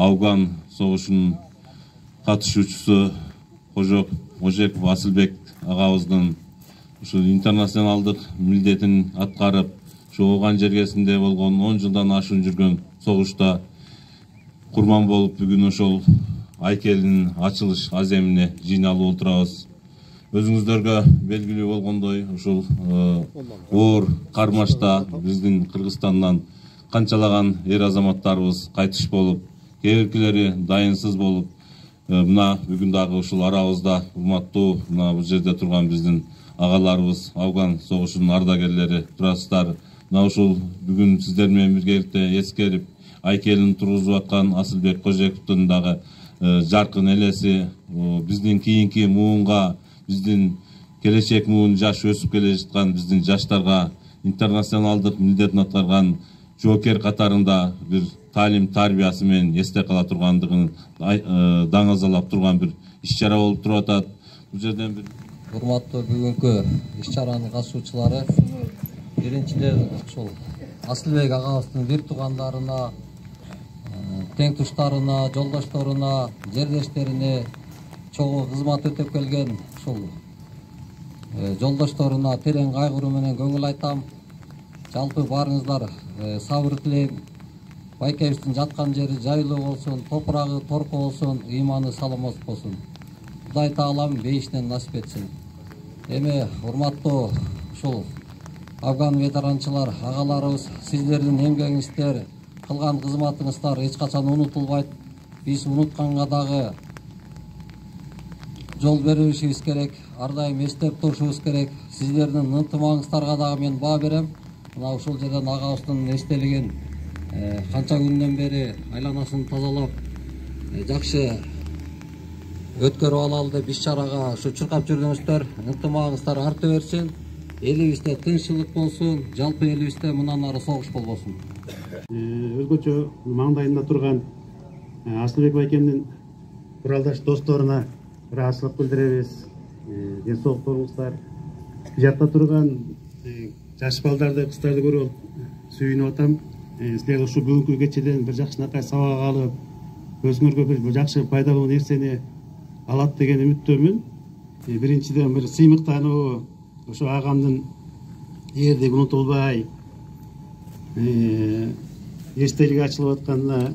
Афган согушунун катышуучусу Ожеков Асылбек агабыздын ушул интернационалдык милдетин аткарып, оған жергесінде болған 10 жылдан ашын жүрген соғышта құрбан болып, бүгін ошол Айкелдин ачылыш аземине жыйналып отурабыз. Өзүңүздөргө белгилүү болгондой, ушул оор кармашта биздин Кыргызстандан канчалаган эр азаматтарыбыз кайтыш болуп, кээ биркилери дайынсыз болуп, мына бүгүн дагы ушул арабызда урматтуу мына бул жерде турган биздин агаларыбыз, Афган согушунун ардагерлери турасыздар. Мына ушул бүгүн сиздер менен биргеликте эскерип, Айкелин тургузуп аткан Асылбек Кожековдун дагы жаркын элеси биздин кийинки муунга, биздин келечек муун жаш өсүп келе жаткан биздин жаштарга интернационалдык милдетин аткарган жоокер катарында бир таалим тарбиясы менен эсте кала тургандыгын даңазалап турган бир иш-чара болуп туруп атат. Бул жерден бир урматтуу бүгүнкү иш-чаранын катышуучулары, биринчиден ушул Асылбек агабыздын бир туугандарына, тең туштарына, жолдошторуна, жердештерине, чогуу кызмат өтөп келген ушул жолдошторуна терең кайгыруу менен көңүл айтам. Жалпы барыңыздар сабыр тилейм. Байкебиздин жаткан жери жайлуу болсун, топурагы торко болсун, ыйманы саламат болсун. Кудай таалам бейишинен насип этсин. Эми урматтуу ушул Афган ветеранчылар, агаларыбыз, сиздердин эмгегиңиздер, кылган кызматыңыздар эч качан унутулбайт. Биз унутканга дагы жол беришибиз керек, ар дайым эстеп турушубуз керек. Сиздердин ынтымагыңыздарга дагы мен баа берем. Мына ушул жерден агабыздын эстелигин канча күндөн бери айланасын тазалап, жакшы өткөрүп алалы деп иш-чарага ушу чуркап жүргөнүздөр, ынтымагыңыздар арта берсин. Элибизде тынччылык болсун, жалпы элибизде мындан ары согуш болбосун. Өзгөчө маңдайында турган Асылбек байкемдин куралдаш досторуна ыраазычылык билдиребиз. Ден соолуктуңуздар. Жакта турган жаш балдарды, кыздарды көрүп сүйүнүп атам. Силер ушу бүгүнкү кечеден бир жакшынакай сабак алып, өзүңөргө бир жакшы пайдалуу нерсени алат деген үмүттөмүн. Биринчиден бир сыймыктануу, ошо агамдын эрдиги унутулбай эстелиги ачылып атканына.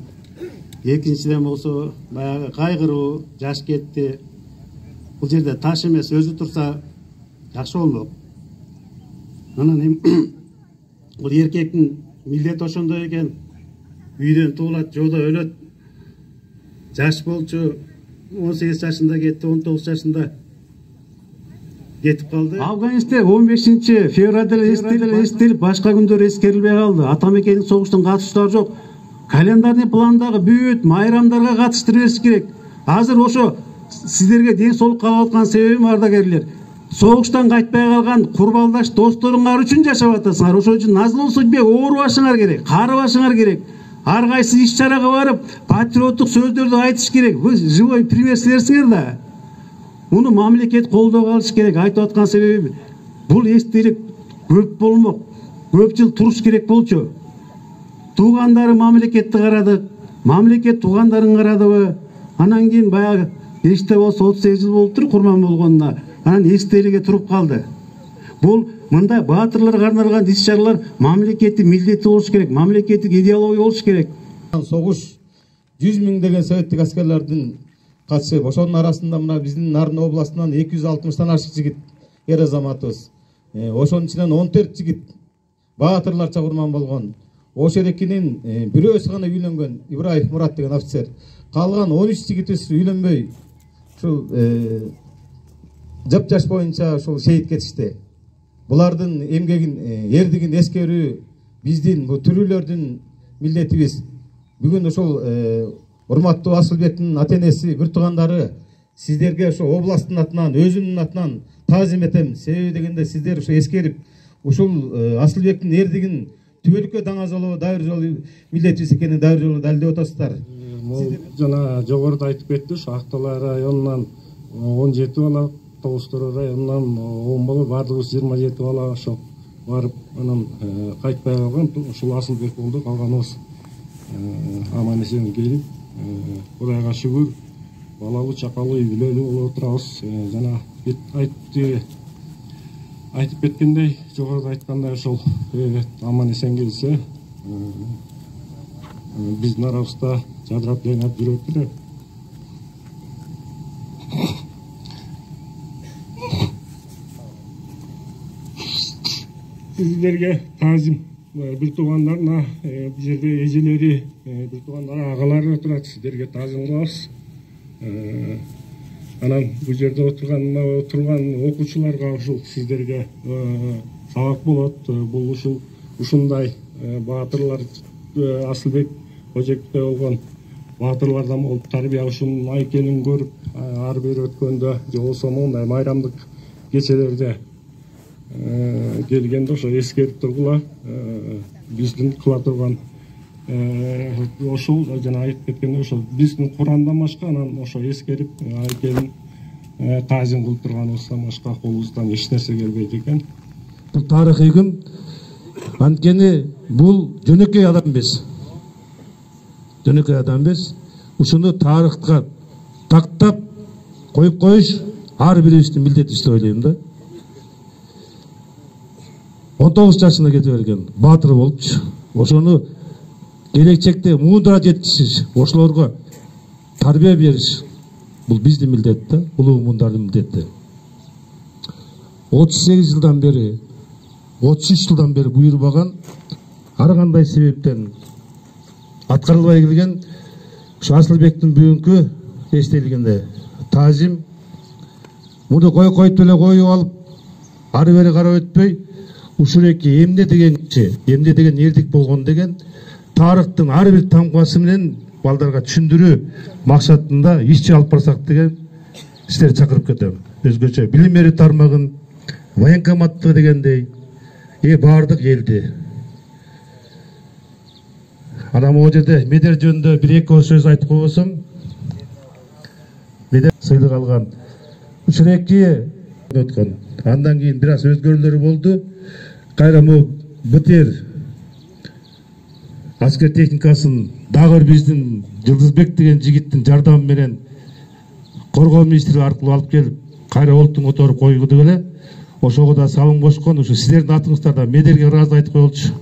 Экинчиден болсо баягы кайгыруу, жаш кетти. Бул жерде таш эмес, өзү турса жакшы болмок. Анан эми бул эркектин милдети ошондой экен. Үйдөн туулат, жолдо өлөт. Жаш болчу, 18 жашында кетти, 19 жашында кетип калды. Афганистан 15 февралда эстелип, башка күндөр эскерилбей калды. Атамекендин согуштун катышуулары жок. Календарный пландагы бүт майрамдарга катыштырып бериш керек. Азыр ошо сиздерге ден соолук калып аткан себебим ардагерлер. Согуштан кайтпай калган курбалдаш досторуңар үчүн жашап атасыңар. Ошол үчүн назлуу судьбе оорубашыңар керек, карыбашыңар керек. Ар кайсы иш-чарага барып, патриоттук сөздөрдү айтыш керек. Вы живой пример силерсиңер да. Муну мамлекет колдоого алыш керек. Айтып аткан себеби бул эстелик көп болмок. Көп жыл туруш керек болчу. Туугандары мамлекетти карадык. Мамлекет туугандарын карадыбы? Анан кийин баягы эчте болсо 38 жыл болуптур курман болгонуна. Анан эстелиге туруп калды. Бул мындай баатырларга арналган иш-чаралар мамлекеттин милдети болуш керек, мамлекеттик идеология болуш керек. Согуш 100 миңдеген советтик аскерлердин катышып, ошонун арасында мына биздин Нарын областынан 260тан ашык жигит эр азаматыбыз. Ошонун ичинен 14 жигит баатырларча курман болгон. Ошерекинин бирөөсү гана үйлөнгөн Ибраев Мурат деген офицер. Калган 13 жигитибиз үйлөнбөй ушул жап-жаш боюнча ушул шейит кетишти. Булардын эмгегин, эрдигин эскерүү биздин бу тирүүлөрдүн милдетибиз. Бүгүн ушул урматтуу Асылбектин ата-энеси, бир туугандары сиздерге ошо областтын атынан, өзүмдүн атынан таазим этем. Себеби дегенде сиздер ошо эскерип, ушул Асылбектин эрдигин түбөлүккө даңазалоо дайыр жолу милдетибиз экенин дайыр жолу далилдеп атасыздар. Жана жогоруда айтып кетти, ушу Акталай районунан 17 бала, Тоғыстыры районунан 10 бала, бардыгыбыз 27 бала ошо барып, анан кайтпай калган. Ушул Асылбек болду, калганыбыз аман эсен келип Кудайга шүгүр балалуу чакалуу үй бүлөлүү болуп отурабыз. Жана айтып кеткендей, жогоруда айткандай ошол аман эсен келсе биздин арабызда жадырап жайнап жүрөт эле. Сиздерге таазим. Бир туугандарына бул жерде эжелери, бир туугандары, агалары отурат. Сиздерге таазим кылабыз. Анан бул жерде отурган окуучуларга ушул сиздерге сабак болот. Бул ушундай баатырлар, Асылбек Кожекте болгон баатырлардан болуп тарбия ушунун экенин көрүп, ар бир өткөндө же болбосо мондай майрамдык кечелерде келгенде ошо эскерип тургула. Биздин кыла турган ошол жана айтып кеткендей ошол биздин Курандан башка анан ошо эскерип айкенин таазим кылып турганыбыздан башка колубуздан эч нерсе келбейт экен. Бул тарыхый күн. Анткени бул жөнөкөй адам эмес. Жөнөкөй адам эмес. Ушуну тарыхка тактап коюп коюш ар бирибиздин милдетибиз деп ойлойм да. 19 жашына кете берген баатыр болупчу. Ошону келечекте муундура жеткизиш, ошолорго тарбия бериш бул биздин милдет да, улуу мундардын милдети. 38 жылдан бери, 33 жылдан бери буйрбаган, ар кандай себептен аткарылбай келген ушу Асылбектин бүгүнкү эстелигинде таазим муну коюп эле коюп алып, ары бери карап өтпөй, ушуреки эмне деген эрдик болгон деген тарыхтын ар бир тамгасы менен балдарга түшүндүрүү максатында иш алып барсак деген сиздерди чакырып кетем. Өзгөчө билим берүү тармагын военкоматты дегендей баардык элди. Анан могу жерде медер жөнүндө бир эки сөз айтып койсом, медер сыйлык алган ушуреки өткөн. Андан кийин бир аз өзгөрүүлөр болду. Кайра БТР аскер техникасын дагы биздин Жылдызбек деген жигиттин жардамы менен коргоо министрлиги аркылуу алып келип, кайра олтун которуп койгуду эле. Ошого да салым кошкон. Ушу сиздердин атыңыздарда медерге ыраазы айтып коелучу.